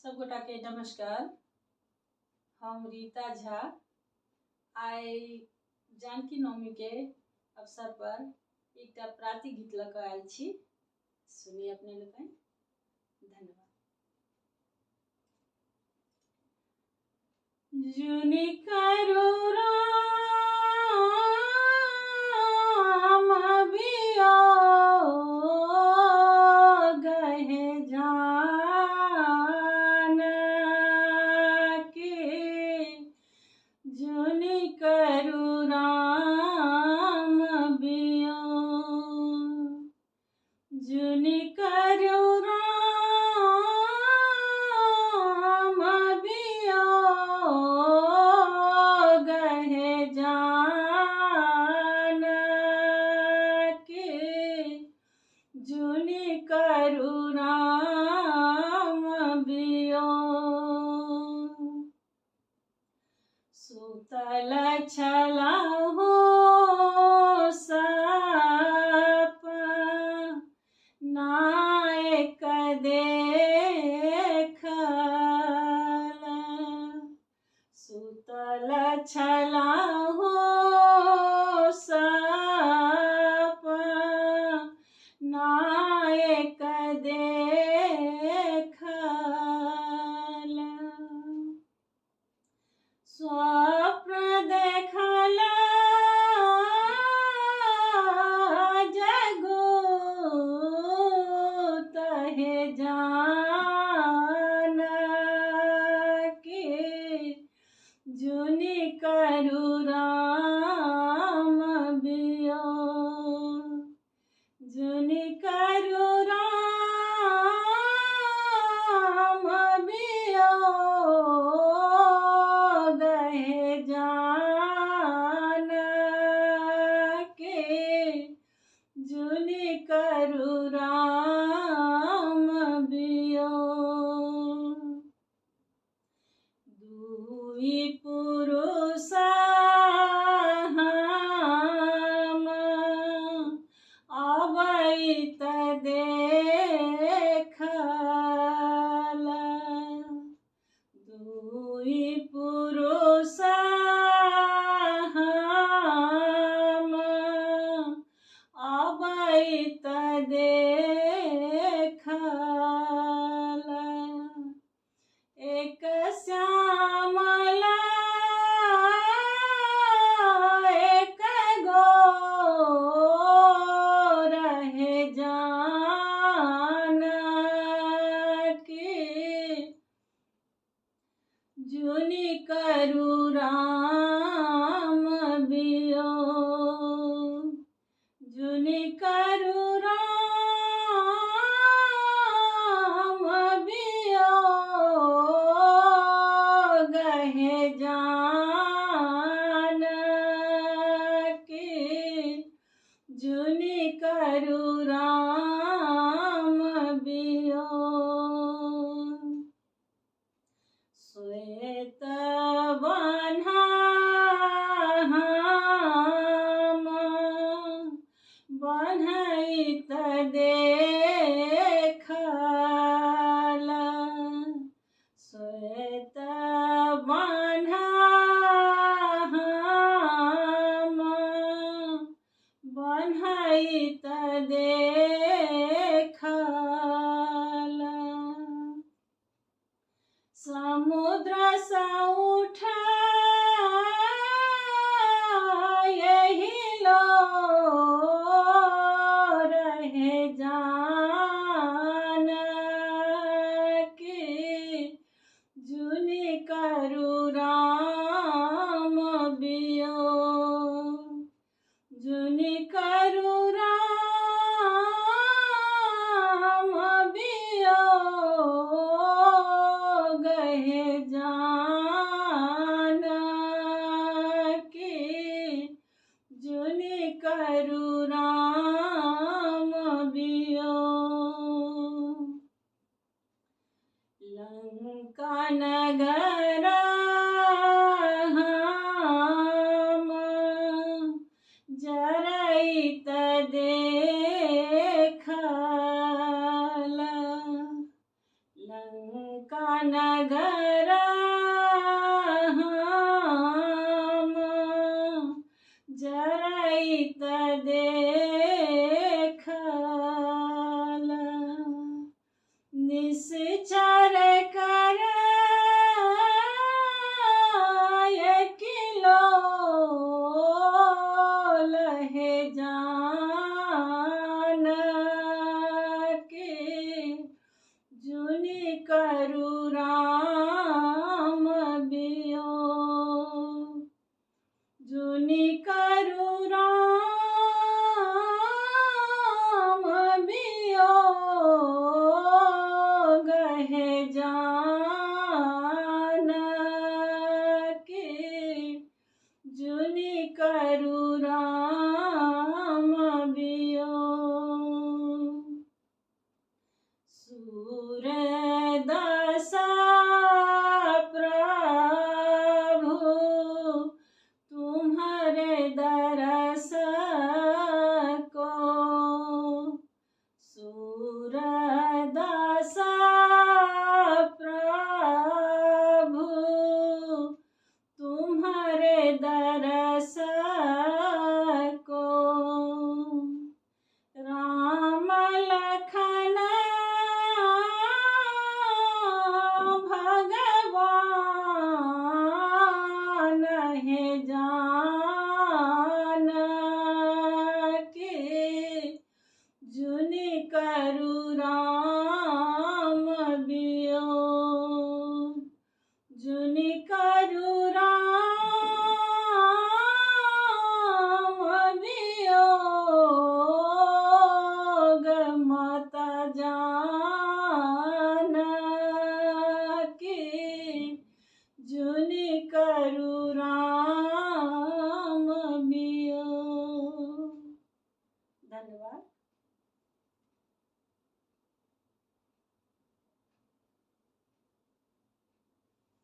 सब गोटा के नमस्कार। हम रीता झा आई जानकी नवमी के अवसर पर एक प्राति गीत लग आयल छी। सुनिए अपने लोग। धन्यवाद। जुनि करो राम बियो गहे जान के, जुनि करो राम बियो, जुनि करो राम बियो गहे जान के, जुनि करो राम बियो। सुतल छला हो सप नायक देखल, सुतल छला हो सप नायक देखल, स्वप्न देखल जगो तहे जान के, जुनि करो राम बियो, जुनि करो राम बियो गहे जान के, जुनि करो राम बियो। दुई पुरुष हम अबैत देखल, दुई पुरुष हम अबैत देखल, एक श्यामला एक गो रहे जान के, जुनि करो राम बियो, जुनि करो राम बियो गहे जान के, जुनि करो राम बियो। श्वेत बन्हा हम बन्हैत देखल, श्वेत बन्हा हम बन्हैत देखल, समुद्र सा उठा यही लो रहे जान के, जुनि करो राम बियो, जुनि करो राम बियो गहे जान के, जुनि करो राम बियो। लंका नगर हम जरैत देखल, लंका नगर हम जरैत देखल निश्चर कर किलो लहे जान के जुनि करु राम बियो जुनि करु राम बियो गहे जान के जुनि करु राम बियो सूरदासा प्रभु तुम्हारे दरस को सूर